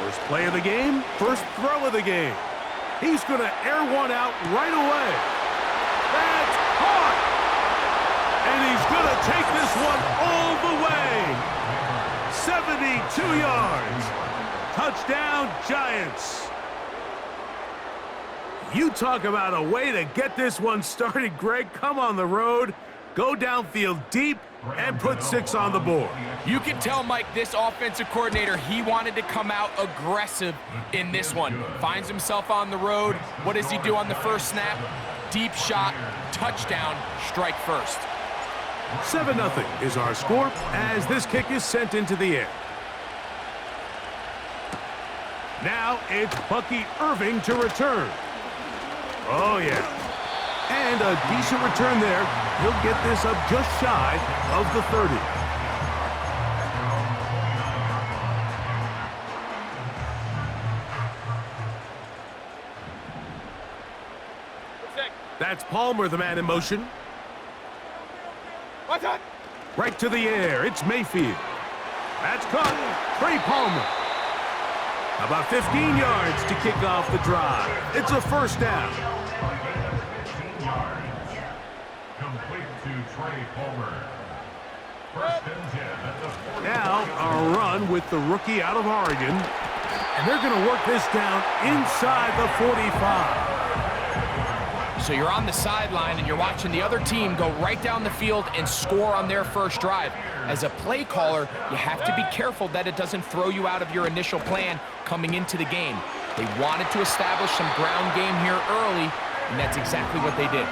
First play of the game, first throw of the game. He's going to air one out right away. That's caught! And he's going to take this one all the way. 72 yards. Touchdown, Giants. You talk about a way to get this one started, Greg. Come on the road, go downfield deep, and put 6 on the board. You can tell, Mike, this offensive coordinator, he wanted to come out aggressive in this one. Finds himself on the road. What does he do on the first snap? Deep shot, touchdown, strike first. 7-0 is our score as this kick is sent into the air. Now it's Bucky Irving to return. Oh, yeah. And a decent return there. He'll get this up just shy of the 30. That's Palmer, the man in motion. Right to the air. It's Mayfield. That's caught. Trey Palmer. About 15 yards to kick off the drive. It's a first down. Now a run with the rookie out of Oregon. And they're going to work this down inside the 45. So you're on the sideline and you're watching the other team go right down the field and score on their first drive. As a play caller, you have to be careful that it doesn't throw you out of your initial plan coming into the game. They wanted to establish some ground game here early, and that's exactly what they did.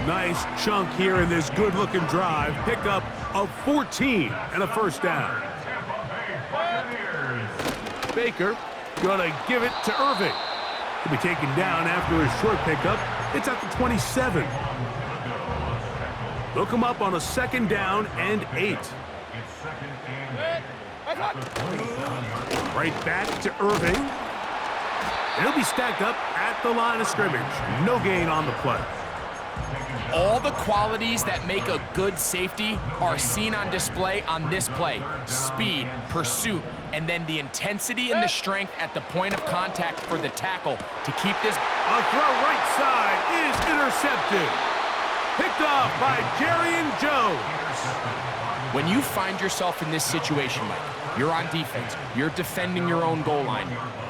Nice chunk here in this good-looking drive. Pickup of 14 and a first down. Baker gonna give it to Irving. He'll be taken down after a short pickup. It's at the 27. They'll come up on a second down and 8. Right back to Irving. And he'll be stacked up at the line of scrimmage. No gain on the play. All the qualities that make a good safety are seen on display on this play. Speed, pursuit, and then the intensity and the strength at the point of contact for the tackle to keep this. A throw right side is intercepted. Picked off by Jarrian Jones. When you find yourself in this situation, Mike, you're on defense, you're defending your own goal line,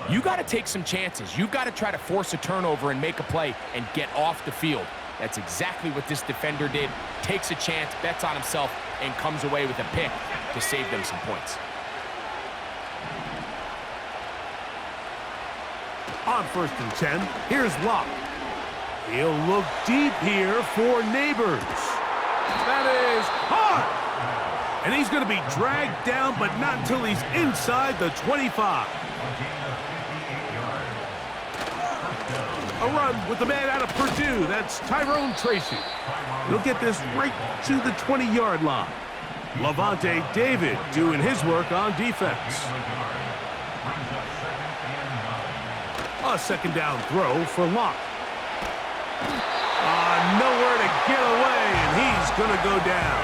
you got to take some chances. You've got to try to force a turnover and make a play and get off the field. That's exactly what this defender did. Takes a chance, bets on himself, and comes away with a pick to save them some points. On 1st and 10, here's Locke. He'll look deep here for Neighbors. That is hard. And he's going to be dragged down, but not until he's inside the 25. A run with the man out of Purdue. That's Tyrone Tracy. He'll get this right to the 20-yard line. Levante David doing his work on defense. A second down throw for Locke. Nowhere to get away, and he's going to go down.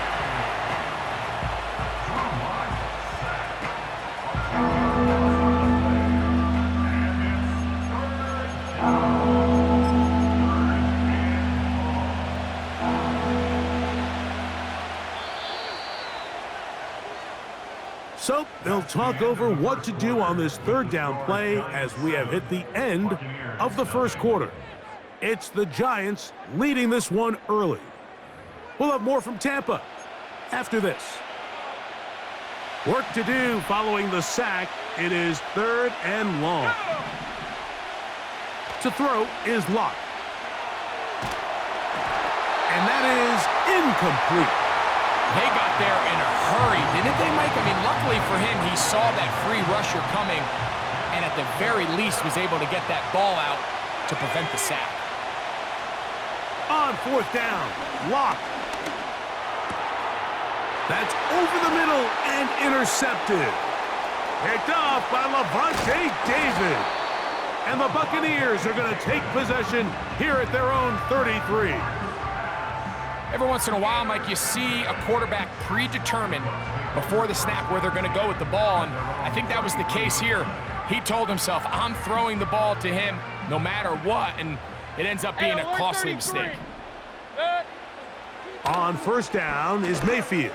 So they'll talk over what to do on this third down play as we have hit the end of the first quarter. It's the Giants leading this one early. We'll have more from Tampa after this. Work to do following the sack. It is 3rd and long. To throw is Locke. And that is incomplete. They got there in a hurry, didn't they, Mike? I mean, luckily for him, he saw that free rusher coming and at the very least was able to get that ball out to prevent the sack. On 4th down, Locke. That's over the middle and intercepted. Picked off by Levante David. And the Buccaneers are going to take possession here at their own 33. Every once in a while, Mike, you see a quarterback predetermine before the snap where they're going to go with the ball, and I think that was the case here. He told himself, I'm throwing the ball to him no matter what, and it ends up being a costly mistake. On first down is Mayfield.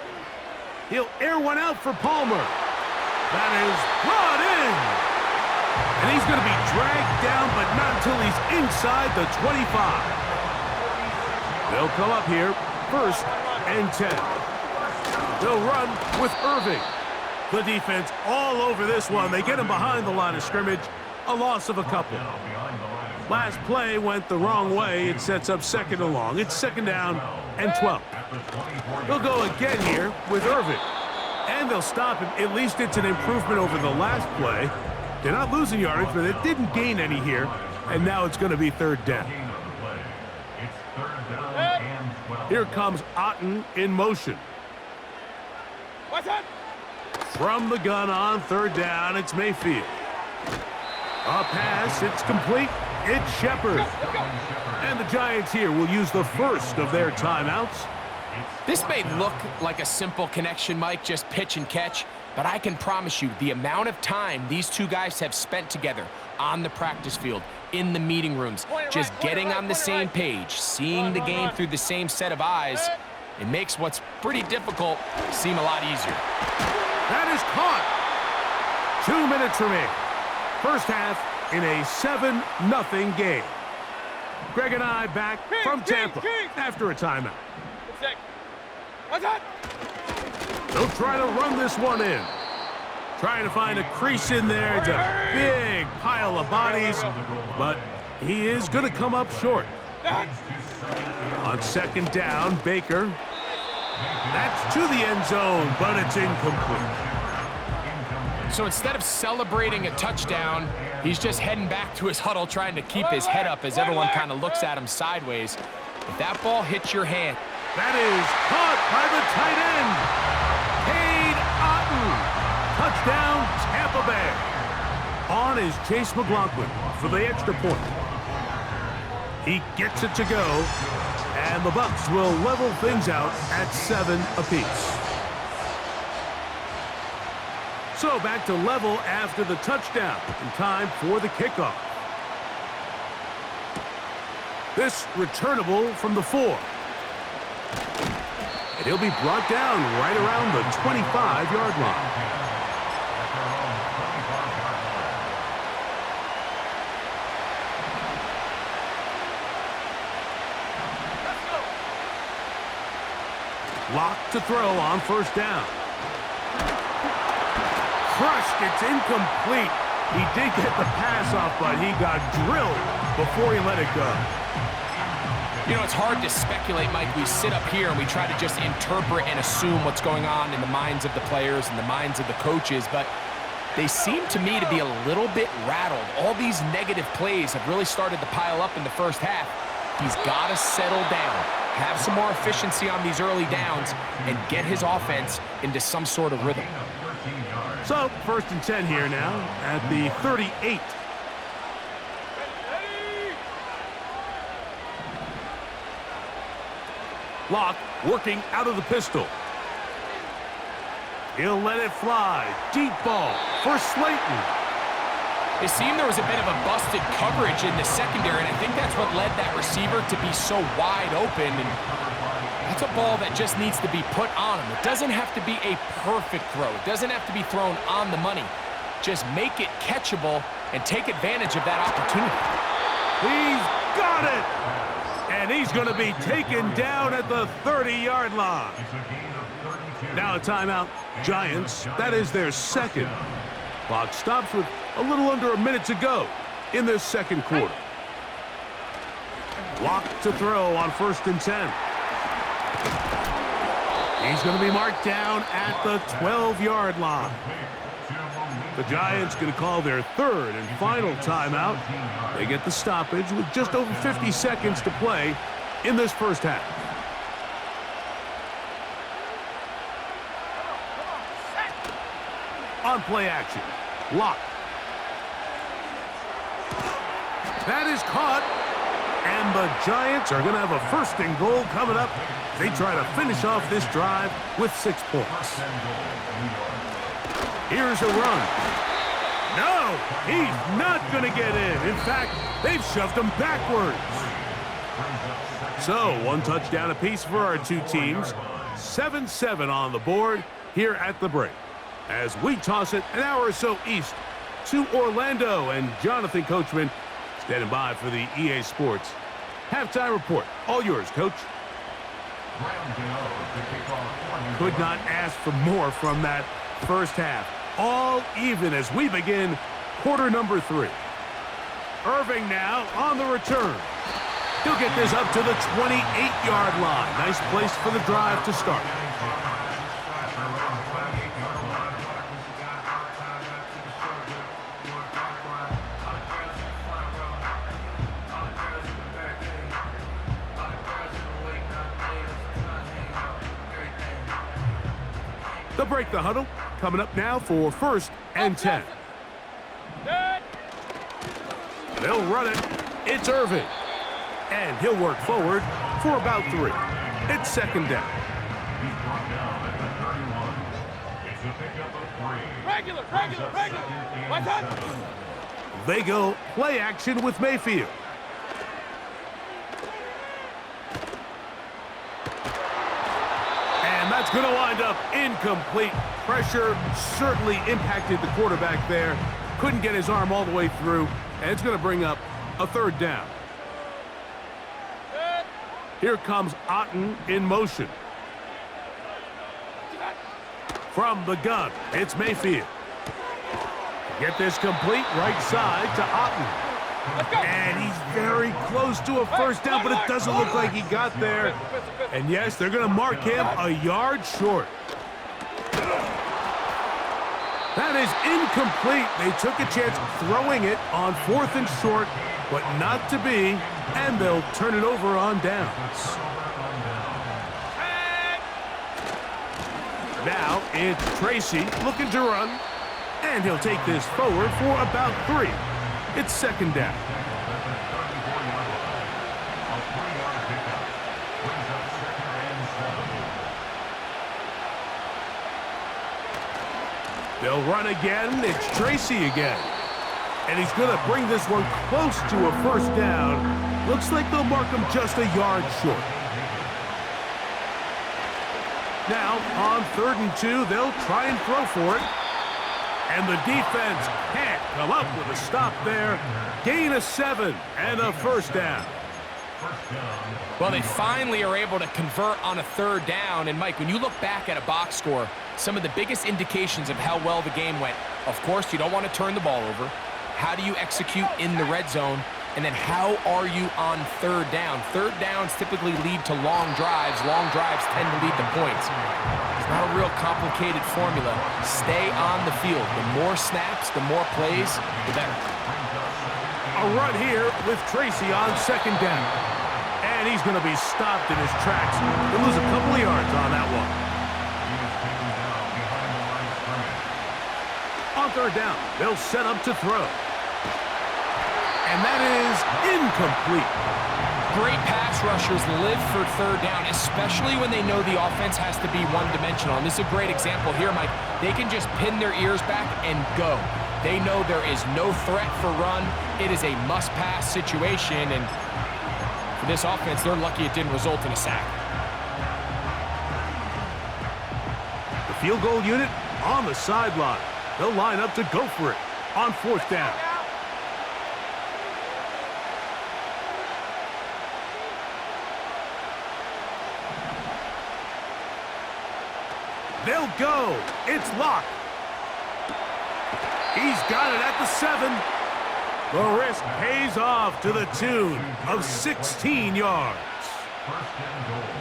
He'll air one out for Palmer. That is brought in. And he's going to be dragged down, but not until he's inside the 25. They'll come up here, 1st and 10. They'll run with Irving. The defense all over this one. They get him behind the line of scrimmage. A loss of a couple. Last play went the wrong way. It sets up 2nd and long. It's 2nd down and 12. They'll go again here with Irving. And they'll stop him. At least it's an improvement over the last play. They're not losing yardage, but it didn't gain any here. And now it's going to be 3rd down. Here comes Otten in motion. From the gun on 3rd down, it's Mayfield. A pass, it's complete. It's Shepard. And the Giants here will use the first of their timeouts. This may look like a simple connection, Mike, just pitch and catch, but I can promise you the amount of time these two guys have spent together on the practice field, in the meeting rooms, just getting on the same page, seeing the game through the same set of eyes, it makes what's pretty difficult seem a lot easier. That is caught. 2 minutes remaining. First half in a 7-0 game. Greg and I back from Tampa after a timeout. They'll try to run this one in. Trying to find a crease in there. It's a big pile of bodies, but he is going to come up short. On 2nd down, Baker. That's to the end zone, but it's incomplete. So instead of celebrating a touchdown, he's just heading back to his huddle trying to keep his head up as everyone kind of looks at him sideways. If that ball hits your hand. That is caught by the tight end. Cade Otton. Touchdown, Tampa Bay. On is Chase McLaughlin for the extra point. He gets it to go, and the Bucs will level things out at 7 apiece. So back to level after the touchdown, in time for the kickoff. This returnable from the 4. And he'll be brought down right around the 25-yard line. Locked to throw on first down. Crushed, it's incomplete. He did get the pass off, but he got drilled before he let it go. You know, it's hard to speculate, Mike. We sit up here and we try to just interpret and assume what's going on in the minds of the players and the minds of the coaches, but they seem to me to be a little bit rattled. All these negative plays have really started to pile up in the first half. He's got to settle down, have some more efficiency on these early downs, and get his offense into some sort of rhythm. So, 1st and 10 here now at the 38. Locke working out of the pistol. He'll let it fly. Deep ball for Slayton. It seemed there was a bit of a busted coverage in the secondary, and I think that's what led that receiver to be so wide open. And that's a ball that just needs to be put on him. It doesn't have to be a perfect throw. It doesn't have to be thrown on the money. Just make it catchable and take advantage of that opportunity. He's got it! And he's going to be taken down at the 30-yard line. Now a timeout. Giants, that is their 2nd. Clock stops with a little under a minute to go in this 2nd quarter. Locked to throw on 1st and 10. He's going to be marked down at the 12-yard line. The Giants going to call their 3rd and final timeout. They get the stoppage with just over 50 seconds to play in this first half. On play action, Locke. That is caught, and the Giants are going to have a 1st and goal coming up. They try to finish off this drive with 6 points. Here's a run. No, he's not going to get in. In fact, they've shoved him backwards. So, one touchdown apiece for our two teams. 7-7 on the board here at the break. As we toss it an hour or so east to Orlando, and Jonathan Coachman standing by for the EA Sports halftime report. All yours, Coach. Could not ask for more from that first half. All even as we begin quarter number 3. Irving now on the return. He'll get this up to the 28-yard line. Nice place for the drive to start. They'll break the huddle. Coming up now for 1st and 10. They'll run it. It's Irving. And he'll work forward for about 3. It's 2nd down. Regular. My time. They go play action with Mayfield. And that's going to wind up incomplete. Pressure certainly impacted the quarterback there. Couldn't get his arm all the way through. And it's going to bring up a 3rd down. Here comes Otten in motion. From the gun, it's Mayfield. Get this complete right side to Otten. And he's very close to a 1st down, but it doesn't look like he got there. And yes, they're going to mark him a yard short. That is incomplete. They took a chance throwing it on 4th and short, but not to be, and they'll turn it over on downs. Now it's Tracy looking to run, and he'll take this forward for about 3. It's 2nd down. They'll run again. It's Tracy again. And he's going to bring this one close to a 1st down. Looks like they'll mark him just a yard short. Now, on 3rd and 2, they'll try and throw for it. And the defense can't come up with a stop there. Gain of 7 and a 1st down. Well, they finally are able to convert on a 3rd down. And, Mike, when you look back at a box score, some of the biggest indications of how well the game went, of course, you don't want to turn the ball over. How do you execute in the red zone? And then how are you on 3rd down? 3rd downs typically lead to long drives. Long drives tend to lead to points. It's not a real complicated formula. Stay on the field. The more snaps, the more plays, the better. A run here with Tracy on 2nd down. And he's going to be stopped in his tracks. He'll lose a couple of yards on that one. On 3rd down, they'll set up to throw. And that is incomplete. Great pass rushers live for 3rd down, especially when they know the offense has to be one-dimensional. And this is a great example here, Mike. They can just pin their ears back and go. They know there is no threat for run. It is a must-pass situation, and for this offense, they're lucky it didn't result in a sack. The field goal unit on the sideline. They'll line up to go for it on 4th down. They'll go. It's Locke. He's got it at the 7. The risk pays off to the tune of 16 yards.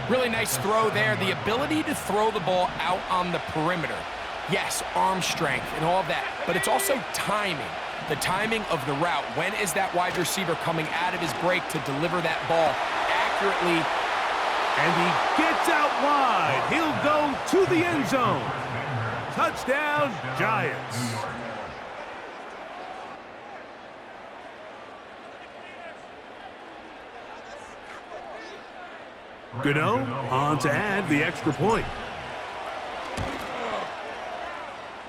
Really nice throw there. The ability to throw the ball out on the perimeter. Yes, arm strength and all of that, but it's also timing. The timing of the route. When is that wide receiver coming out of his break to deliver that ball accurately? And he gets out wide. He'll go to the end zone. Touchdown, Giants. Gano on to add the extra point.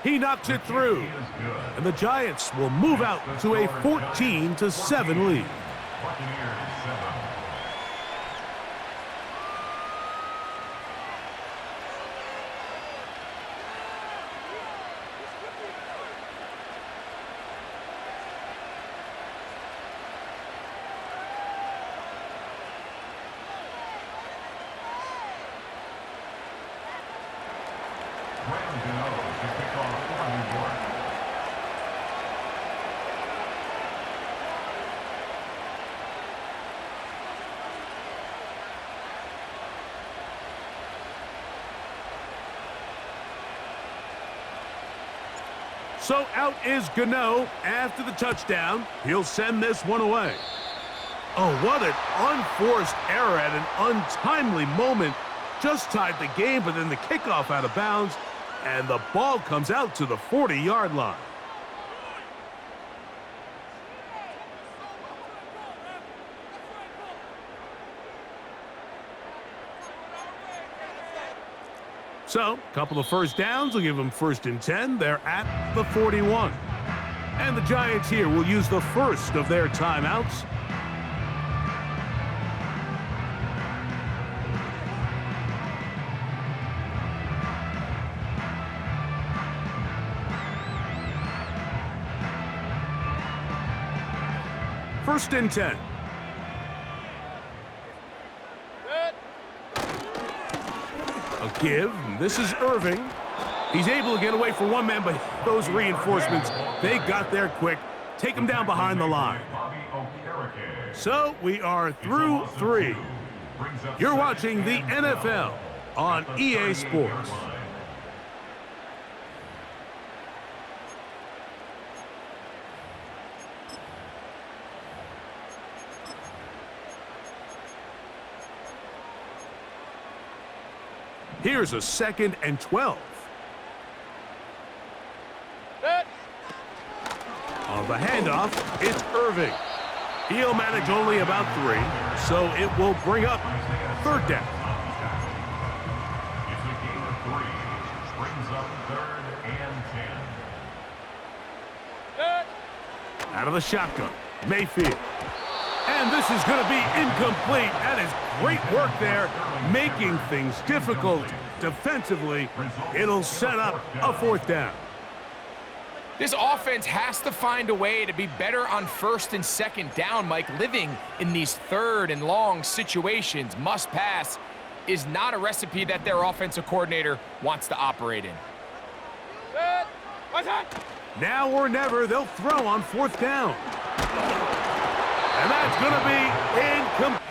He knocks it through. And the Giants will move out to a 14-7 lead. So out is Gano after the touchdown. He'll send this one away. Oh, what an unforced error at an untimely moment. Just tied the game, but then the kickoff out of bounds, and the ball comes out to the 40-yard line. So, a couple of first downs will give them 1st and 10. They're at the 41. And the Giants here will use the first of their timeouts. First and 10. A give. This is Irving. He's able to get away for one man, but those reinforcements, they got there quick. Take him down behind the line. So we are through 3. You're watching the NFL on EA Sports. Here's a 2nd and 12. On the handoff, it's Irving. He'll manage only about 3, so it will bring up 3rd down. It's a game of 3, brings up 3rd and 10. Out of the shotgun, Mayfield. And this is going to be incomplete. That is great work there, making things difficult defensively. It'll set up a 4th down. This offense has to find a way to be better on 1st and 2nd down, Mike. Living in these 3rd and long situations, must pass, is not a recipe that their offensive coordinator wants to operate in. Now or never, they'll throw on 4th down. And that's going to be incomplete.